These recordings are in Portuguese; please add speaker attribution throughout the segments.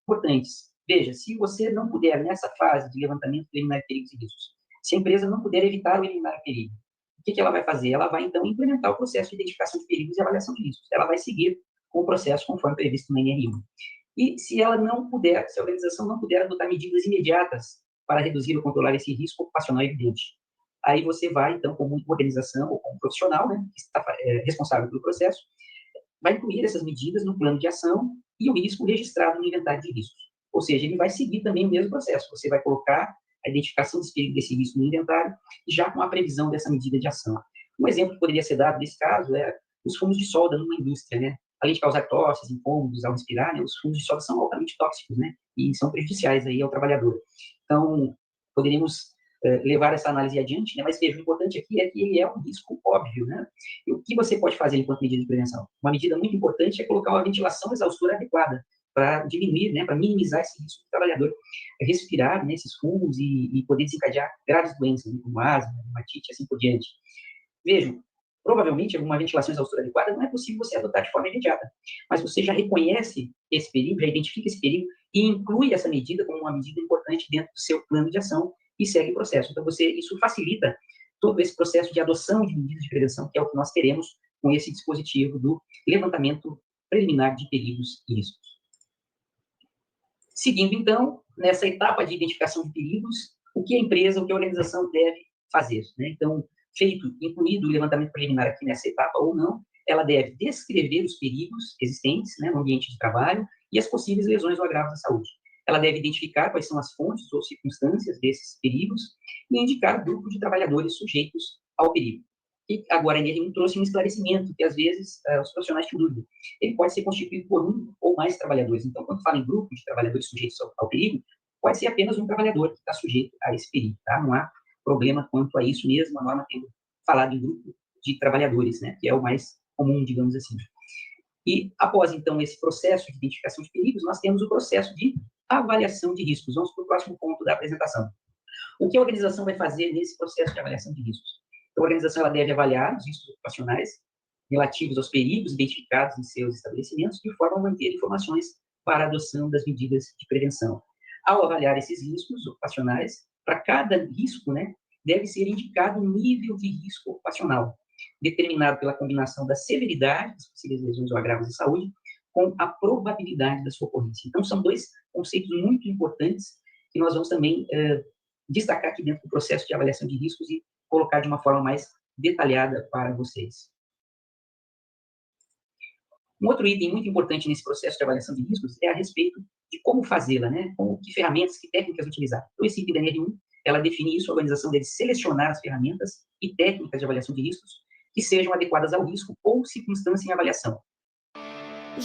Speaker 1: importantes. Veja, se você não puder, nessa fase de levantamento preliminar de perigos e riscos, se a empresa não puder evitar ou eliminar o perigo, o que ela vai fazer? Ela vai, então, implementar o processo de identificação de perigos e avaliação de riscos. Ela vai seguir com o processo conforme previsto no NR1. E se ela não puder, se a organização não puder adotar medidas imediatas para reduzir ou controlar esse risco ocupacional evidente, aí você vai, então, como organização ou como profissional, né, que está responsável pelo processo, vai incluir essas medidas no plano de ação e o risco registrado no inventário de riscos. Ou seja, ele vai seguir também o mesmo processo. Você vai colocar a identificação desse risco no inventário, já com a previsão dessa medida de ação. Um exemplo que poderia ser dado nesse caso é os fumos de solda numa indústria, né? Além de causar tosses, incômodos ao respirar, né, os fumos de solda são altamente tóxicos, né? E são prejudiciais aí ao trabalhador. Então, poderíamos levar essa análise adiante, né? Mas veja, o importante aqui é que ele é um risco óbvio, né? E o que você pode fazer enquanto medida de prevenção? Uma medida muito importante é colocar uma ventilação exaustora adequada para diminuir, né, para minimizar esse risco do trabalhador respirar, né, esses fumos e poder desencadear graves doenças, né, como asma, hematite, assim por diante. Vejam, provavelmente uma ventilação exaustora adequada não é possível você adotar de forma imediata, mas você já reconhece esse perigo, já identifica esse perigo e inclui essa medida como uma medida importante dentro do seu plano de ação e segue o processo. Então, isso facilita todo esse processo de adoção de medidas de prevenção, que é o que nós queremos com esse dispositivo do levantamento preliminar de perigos e riscos. Seguindo, então, nessa etapa de identificação de perigos, o que a empresa, o que a organização deve fazer, né? Então, incluído o levantamento preliminar aqui nessa etapa ou não, ela deve descrever os perigos existentes, né, no ambiente de trabalho e as possíveis lesões ou agravos à saúde. Ela deve identificar quais são as fontes ou circunstâncias desses perigos e indicar o grupo de trabalhadores sujeitos ao perigo. E agora, ele trouxe um esclarecimento, que às vezes os profissionais têm dúvida. Ele pode ser constituído por um ou mais trabalhadores. Então, quando fala em grupo de trabalhadores sujeitos ao perigo, pode ser apenas um trabalhador que está sujeito a esse perigo, tá? Não há problema quanto a isso mesmo, a norma tem falado em grupo de trabalhadores, né? Que é o mais comum, digamos assim. E, após, então, esse processo de identificação de perigos, nós temos o processo de avaliação de riscos. Vamos para o próximo ponto da apresentação. O que a organização vai fazer nesse processo de avaliação de riscos? A organização ela deve avaliar os riscos ocupacionais relativos aos perigos identificados em seus estabelecimentos, de forma a manter informações para a adoção das medidas de prevenção. Ao avaliar esses riscos ocupacionais, para cada risco, né, deve ser indicado um nível de risco ocupacional, determinado pela combinação da severidade das possíveis lesões ou agravos de saúde com a probabilidade da sua ocorrência. Então, são dois conceitos muito importantes que nós vamos também destacar aqui dentro do processo de avaliação de riscos e colocar de uma forma mais detalhada para vocês. Um outro item muito importante nesse processo de avaliação de riscos é a respeito de como fazê-la, né? Que ferramentas, que técnicas utilizar. Então, esse item da NR1, ela define isso, a organização deve selecionar as ferramentas e técnicas de avaliação de riscos que sejam adequadas ao risco ou circunstância em avaliação.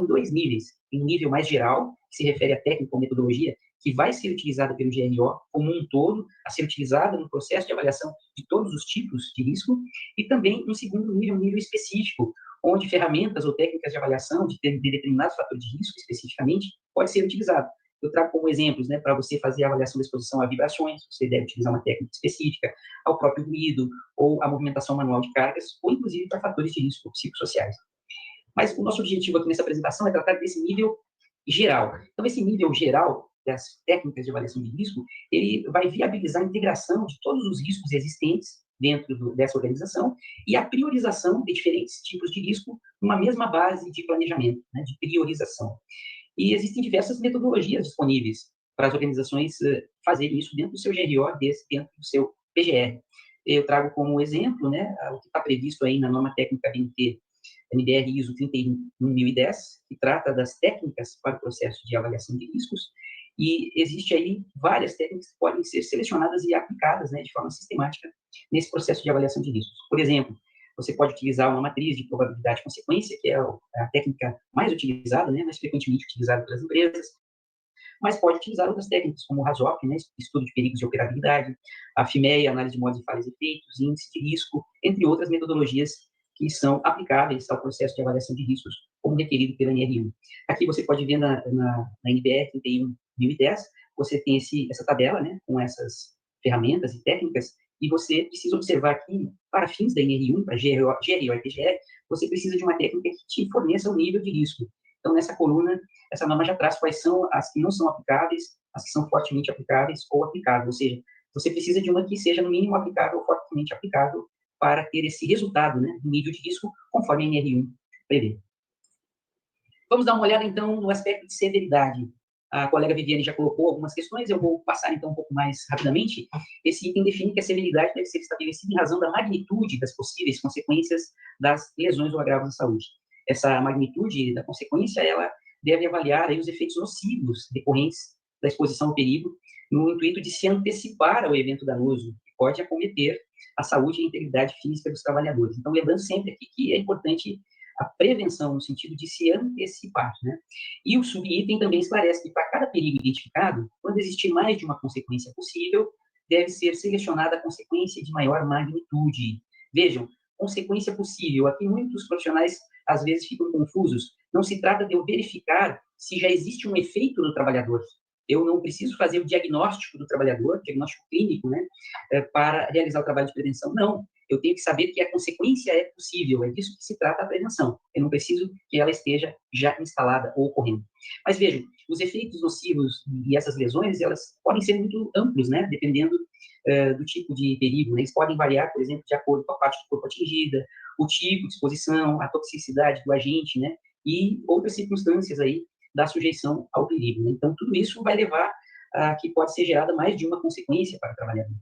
Speaker 1: Em dois níveis. Em um nível mais geral, que se refere à técnica ou metodologia, que vai ser utilizada pelo GRO como um todo, a ser utilizada no processo de avaliação de todos os tipos de risco, e também um segundo nível, um nível específico, onde ferramentas ou técnicas de avaliação de determinados fatores de risco, especificamente, pode ser utilizado. Eu trago como exemplos, né, para você fazer a avaliação da exposição a vibrações, você deve utilizar uma técnica específica, ao próprio ruído, ou a movimentação manual de cargas, ou inclusive para fatores de risco psicossociais. Mas o nosso objetivo aqui nessa apresentação é tratar desse nível geral. Então, esse nível geral das técnicas de avaliação de risco, ele vai viabilizar a integração de todos os riscos existentes dentro dessa organização e a priorização de diferentes tipos de risco numa mesma base de planejamento, né, de priorização. E existem diversas metodologias disponíveis para as organizações fazerem isso dentro do seu GRO, dentro do seu PGR. Eu trago como exemplo, né, o que está previsto aí na norma técnica BNT NBR ISO 31010, que trata das técnicas para o processo de avaliação de riscos, e existe aí várias técnicas que podem ser selecionadas e aplicadas, né, de forma sistemática nesse processo de avaliação de riscos. Por exemplo, você pode utilizar uma matriz de probabilidade de consequência, que é a técnica mais utilizada, né, mais frequentemente utilizada pelas empresas, mas pode utilizar outras técnicas, como o RASOP, né, estudo de perigos e operabilidade, a FIMEA, análise de modos de falhas e efeitos, índice de risco, entre outras metodologias que são aplicáveis ao processo de avaliação de riscos, como requerido pela NR1. Aqui você pode ver na NBR 31010, você tem essa tabela, né, com essas ferramentas e técnicas, e você precisa observar que, para fins da NR1, para GRO e PGR, você precisa de uma técnica que te forneça o nível de risco. Então, nessa coluna, essa norma já traz quais são as que não são aplicáveis, as que são fortemente aplicáveis ou aplicáveis, ou seja, você precisa de uma que seja, no mínimo, aplicável ou fortemente aplicável para ter esse resultado, né, no nível de risco, conforme a NR1 prevê. Vamos dar uma olhada, então, no aspecto de severidade. A colega Viviane já colocou algumas questões, eu vou passar, então, um pouco mais rapidamente. Esse item define que a severidade deve ser estabelecida em razão da magnitude das possíveis consequências das lesões ou agravos à saúde. Essa magnitude da consequência, ela deve avaliar aí os efeitos nocivos decorrentes da exposição ao perigo, no intuito de se antecipar ao evento danoso, que pode acometer a saúde e a integridade física dos trabalhadores. Então, lembrando sempre aqui que é importante a prevenção, no sentido de se antecipar, né? E o subitem também esclarece que, para cada perigo identificado, quando existir mais de uma consequência possível, deve ser selecionada a consequência de maior magnitude. Vejam, consequência possível. Aqui muitos profissionais, às vezes, ficam confusos. Não se trata de eu verificar se já existe um efeito no trabalhador. Eu não preciso fazer o diagnóstico do trabalhador, diagnóstico clínico, né, para realizar o trabalho de prevenção. Não. Eu tenho que saber que a consequência é possível, é disso que se trata a prevenção. Eu não preciso que ela esteja já instalada ou ocorrendo. Mas vejam, os efeitos nocivos e essas lesões, elas podem ser muito amplos, né, dependendo do tipo de perigo, né? Eles podem variar, por exemplo, de acordo com a parte do corpo atingida, o tipo de exposição, a toxicidade do agente, né, e outras circunstâncias aí da sujeição ao perigo, né? Então, tudo isso vai levar a que pode ser gerada mais de uma consequência para o trabalhador.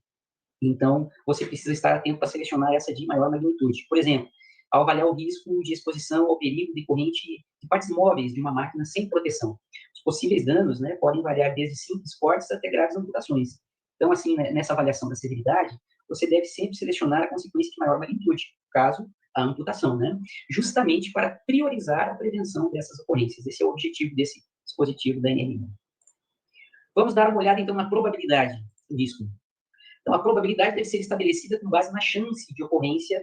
Speaker 1: Então, você precisa estar atento para selecionar essa de maior magnitude. Por exemplo, ao avaliar o risco de exposição ao perigo decorrente de partes móveis de uma máquina sem proteção. Os possíveis danos, né, podem variar desde simples cortes até graves amputações. Então, assim, né, nessa avaliação da severidade, você deve sempre selecionar a consequência de maior magnitude, caso a amputação, né, justamente para priorizar a prevenção dessas ocorrências. Esse é o objetivo desse dispositivo da NR1. Vamos dar uma olhada, então, na probabilidade do risco. Então, a probabilidade deve ser estabelecida com base na chance de ocorrência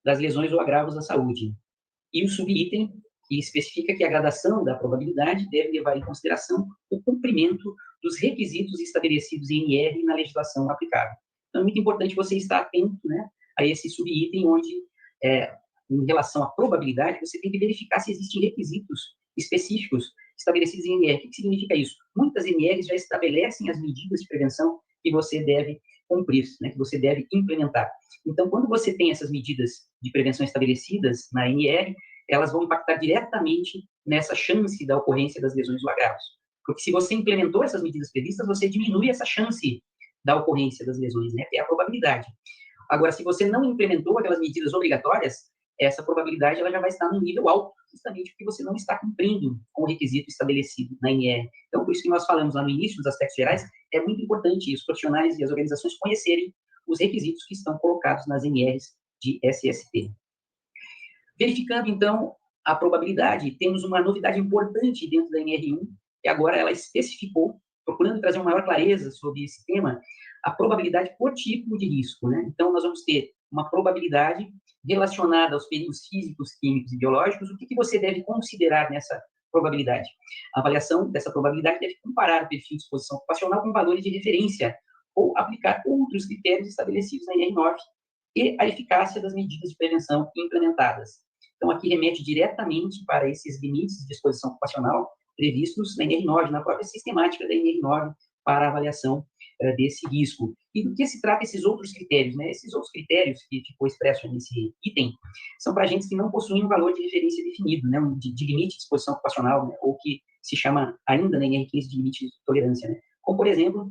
Speaker 1: das lesões ou agravos à saúde. E o subitem, que especifica que a gradação da probabilidade deve levar em consideração o cumprimento dos requisitos estabelecidos em NR e na legislação aplicável. Então, é muito importante você estar atento, né, a esse subitem, onde, em relação à probabilidade, você tem que verificar se existem requisitos específicos estabelecidos em NR. O que significa isso? Muitas NRs já estabelecem as medidas de prevenção que você deve cumprir, né, que você deve implementar. Então, quando você tem essas medidas de prevenção estabelecidas na NR, elas vão impactar diretamente nessa chance da ocorrência das lesões ou agravos. Porque se você implementou essas medidas previstas, você diminui essa chance da ocorrência das lesões, né, que é a probabilidade. Agora, se você não implementou aquelas medidas obrigatórias, essa probabilidade ela já vai estar num nível alto, justamente porque você não está cumprindo com o requisito estabelecido na NR. Então, por isso que nós falamos lá no início, dos aspectos gerais, é muito importante os profissionais e as organizações conhecerem os requisitos que estão colocados nas NRs de SST. Verificando, então, a probabilidade, temos uma novidade importante dentro da NR1, que agora ela especificou, procurando trazer uma maior clareza sobre esse tema, a probabilidade por tipo de risco, né? Então, nós vamos ter uma probabilidade relacionada aos perigos físicos, químicos e biológicos. O que você deve considerar nessa probabilidade? A avaliação dessa probabilidade deve comparar o perfil de exposição ocupacional com valores de referência ou aplicar outros critérios estabelecidos na NR9 e a eficácia das medidas de prevenção implementadas. Então, aqui remete diretamente para esses limites de exposição ocupacional previstos na NR9, na própria sistemática da NR9 para a avaliação desse risco. E do que se trata esses outros critérios, né? Esses outros critérios que ficou expresso nesse item são para agentes que não possuem um valor de referência definido, né? De limite de exposição ocupacional, né? Ou que se chama ainda na NR15 de limite de tolerância, né? Como, por exemplo,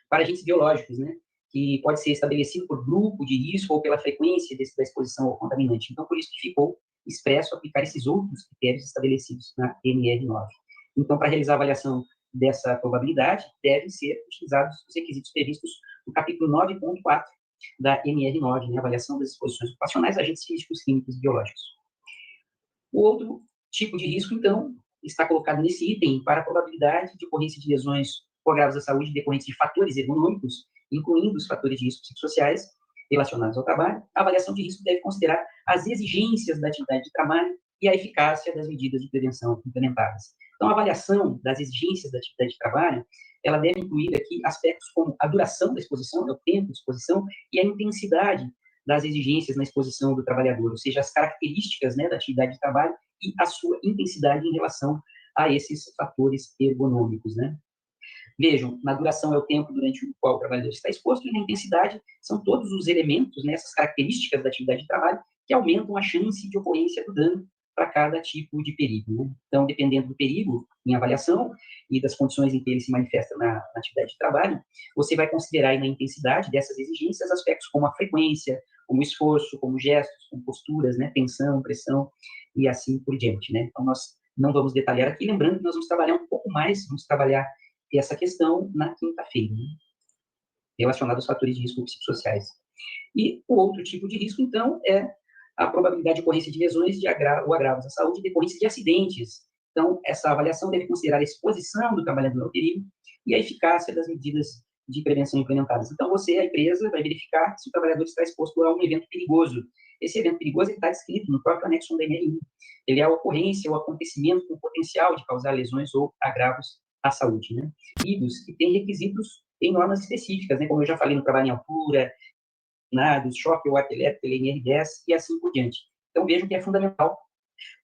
Speaker 1: para agentes biológicos, né? Que pode ser estabelecido por grupo de risco ou pela frequência da exposição ao contaminante. Então, por isso que ficou expresso aplicar esses outros critérios estabelecidos na NR9. Então, para realizar a avaliação dessa probabilidade, devem ser utilizados os requisitos previstos no capítulo 9.4 da NR9, né, avaliação das exposições ocupacionais a agentes físicos, químicos e biológicos. O outro tipo de risco, então, está colocado nesse item para a probabilidade de ocorrência de lesões ou agravos à saúde decorrentes de fatores ergonômicos, incluindo os fatores de risco psicossociais relacionados ao trabalho. A avaliação de risco deve considerar as exigências da atividade de trabalho e a eficácia das medidas de prevenção implementadas. Então, a avaliação das exigências da atividade de trabalho, ela deve incluir aqui aspectos como a duração da exposição, o tempo de exposição, e a intensidade das exigências na exposição do trabalhador, ou seja, as características, né, da atividade de trabalho e a sua intensidade em relação a esses fatores ergonômicos, né? Vejam, na duração é o tempo durante o qual o trabalhador está exposto, e na intensidade são todos os elementos, né, essas características da atividade de trabalho, que aumentam a chance de ocorrência do dano para cada tipo de perigo, né? Então, dependendo do perigo em avaliação e das condições em que ele se manifesta na atividade de trabalho, você vai considerar aí na intensidade dessas exigências aspectos como a frequência, como esforço, como gestos, como posturas, né, tensão, pressão e assim por diante, né? Então, nós não vamos detalhar aqui, lembrando que nós vamos trabalhar um pouco mais, vamos trabalhar essa questão na quinta-feira, né, relacionada aos fatores de risco psicossociais. E o outro tipo de risco, então, é a probabilidade de ocorrência de lesões ou agravos à saúde em decorrência de acidentes. Então, essa avaliação deve considerar a exposição do trabalhador ao perigo e a eficácia das medidas de prevenção implementadas. Então, você, a empresa, vai verificar se o trabalhador está exposto a um evento perigoso. Esse evento perigoso está descrito no próprio anexo 1 da NR1. Ele é a ocorrência ou acontecimento com potencial de causar lesões ou agravos à saúde, né? Perigos que têm requisitos em normas específicas, né? Como eu já falei no trabalho em altura, choque ou elétrico, NR10 e assim por diante. Então, vejam que é fundamental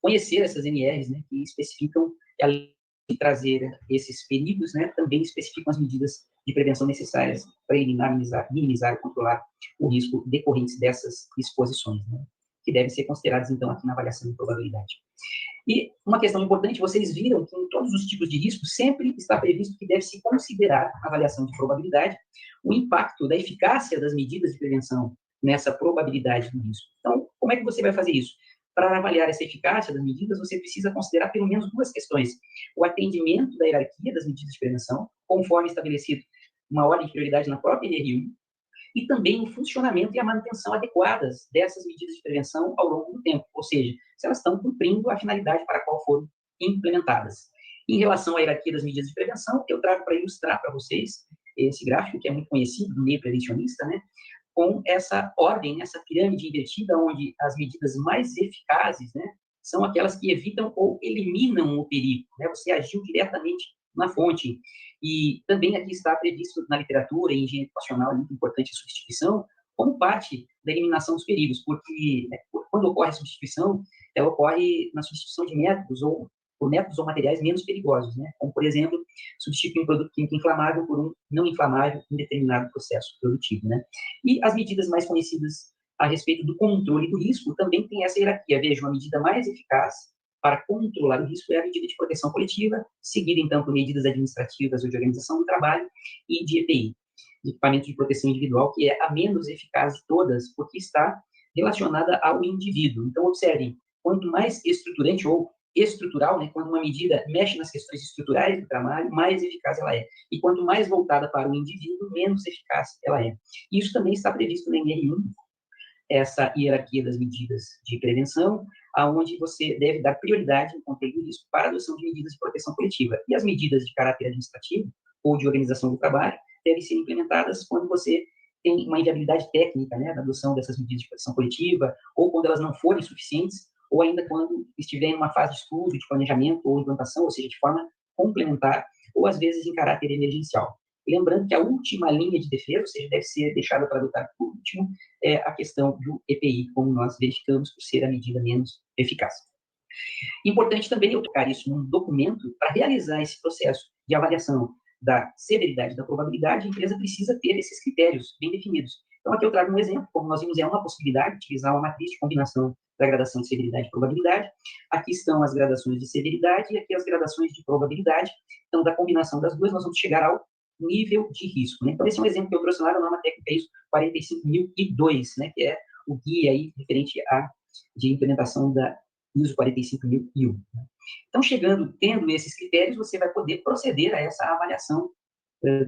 Speaker 1: conhecer essas NRs, né, que especificam, além de trazer esses perigos, né, também especificam as medidas de prevenção necessárias para eliminar, minimizar e controlar o risco decorrente dessas exposições, né, que devem ser consideradas, então, aqui na avaliação de probabilidade. E uma questão importante, vocês viram que em todos os tipos de risco sempre está previsto que deve-se considerar a avaliação de probabilidade o impacto da eficácia das medidas de prevenção nessa probabilidade do risco. Então, como é que você vai fazer isso? Para avaliar essa eficácia das medidas, você precisa considerar pelo menos duas questões. O atendimento da hierarquia das medidas de prevenção, conforme estabelecido uma ordem de prioridade na própria NR1, e também o funcionamento e a manutenção adequadas dessas medidas de prevenção ao longo do tempo, ou seja, se elas estão cumprindo a finalidade para a qual foram implementadas. Em relação à hierarquia das medidas de prevenção, eu trago para ilustrar para vocês esse gráfico, que é muito conhecido do meio prevencionista, né, com essa ordem, essa pirâmide invertida, onde as medidas mais eficazes, né, são aquelas que evitam ou eliminam o perigo, né, você agiu diretamente na fonte. E também aqui está previsto na literatura, em engenharia ocupacional, muito importante a substituição, como parte da eliminação dos perigos, porque, né, quando ocorre a substituição, ela ocorre na substituição de métodos ou por métodos ou materiais menos perigosos, né? Como, por exemplo, substituir um produto químico inflamável por um não inflamável em determinado processo produtivo, né? E as medidas mais conhecidas a respeito do controle do risco também tem essa hierarquia. Veja, uma medida mais eficaz para controlar o risco é a medida de proteção coletiva, seguida, então, por medidas administrativas ou de organização do trabalho e de EPI, de equipamento de proteção individual, que é a menos eficaz de todas, porque está relacionada ao indivíduo. Então, observem, quanto mais estruturante ou estrutural, né, quando uma medida mexe nas questões estruturais do trabalho, mais eficaz ela é. E quanto mais voltada para o indivíduo, menos eficaz ela é. Isso também está previsto na NR1, essa hierarquia das medidas de prevenção, aonde você deve dar prioridade, em controle do risco, para a adoção de medidas de proteção coletiva. E as medidas de caráter administrativo ou de organização do trabalho devem ser implementadas quando você tem uma inviabilidade técnica, né, da adoção dessas medidas de proteção coletiva, ou quando elas não forem suficientes, ou ainda quando estiver em uma fase de estudo, de planejamento ou implantação, ou seja, de forma complementar, ou às vezes em caráter emergencial. Lembrando que a última linha de defesa, ou seja, deve ser deixada para adotar por último, é a questão do EPI, como nós verificamos por ser a medida menos eficaz. Importante também eu tocar isso num documento. Para realizar esse processo de avaliação da severidade da probabilidade, a empresa precisa ter esses critérios bem definidos. Então, aqui eu trago um exemplo, como nós vimos, é uma possibilidade de utilizar uma matriz de combinação da gradação de severidade e probabilidade. Aqui estão as gradações de severidade e aqui as gradações de probabilidade. Então, da combinação das duas, nós vamos chegar ao nível de risco, né? Então, esse é um exemplo que eu trouxe lá na norma técnica ISO 45002, né, que é o guia aí referente à de implementação da ISO 45001. Né? Então, tendo esses critérios, você vai poder proceder a essa avaliação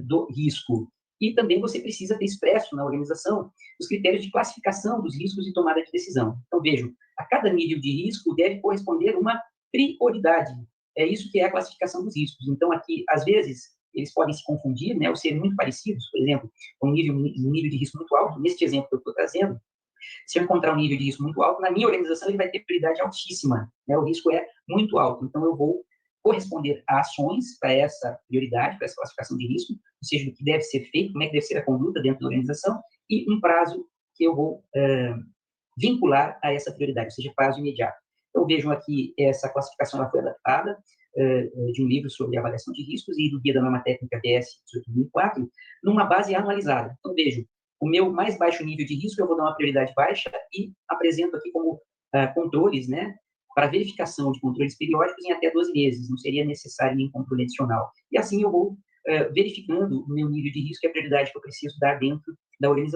Speaker 1: do risco. E também você precisa ter expresso na organização os critérios de classificação dos riscos e tomada de decisão. Então, vejam, a cada nível de risco deve corresponder uma prioridade. É isso que é a classificação dos riscos. Então, aqui, às vezes, eles podem se confundir, né, ou serem muito parecidos, por exemplo, um nível de risco muito alto. Neste exemplo que eu estou trazendo, se eu encontrar um nível de risco muito alto, na minha organização ele vai ter prioridade altíssima, né? O risco é muito alto, então eu vou corresponder a ações para essa prioridade, para essa classificação de risco, ou seja, do que deve ser feito, como é que deve ser a conduta dentro da organização, e um prazo que eu vou vincular a essa prioridade, ou seja, prazo imediato. Então, vejam aqui, essa classificação ela foi adaptada de um livro sobre avaliação de riscos e do Guia da Norma Técnica BS 18004, numa base anualizada. Então, vejo, o meu mais baixo nível de risco eu vou dar uma prioridade baixa e apresento aqui como controles, né, para verificação de controles periódicos em até 12 meses. Não seria necessário nenhum controle adicional. E assim eu vou verificando o meu nível de risco e a prioridade que eu preciso dar dentro da organização.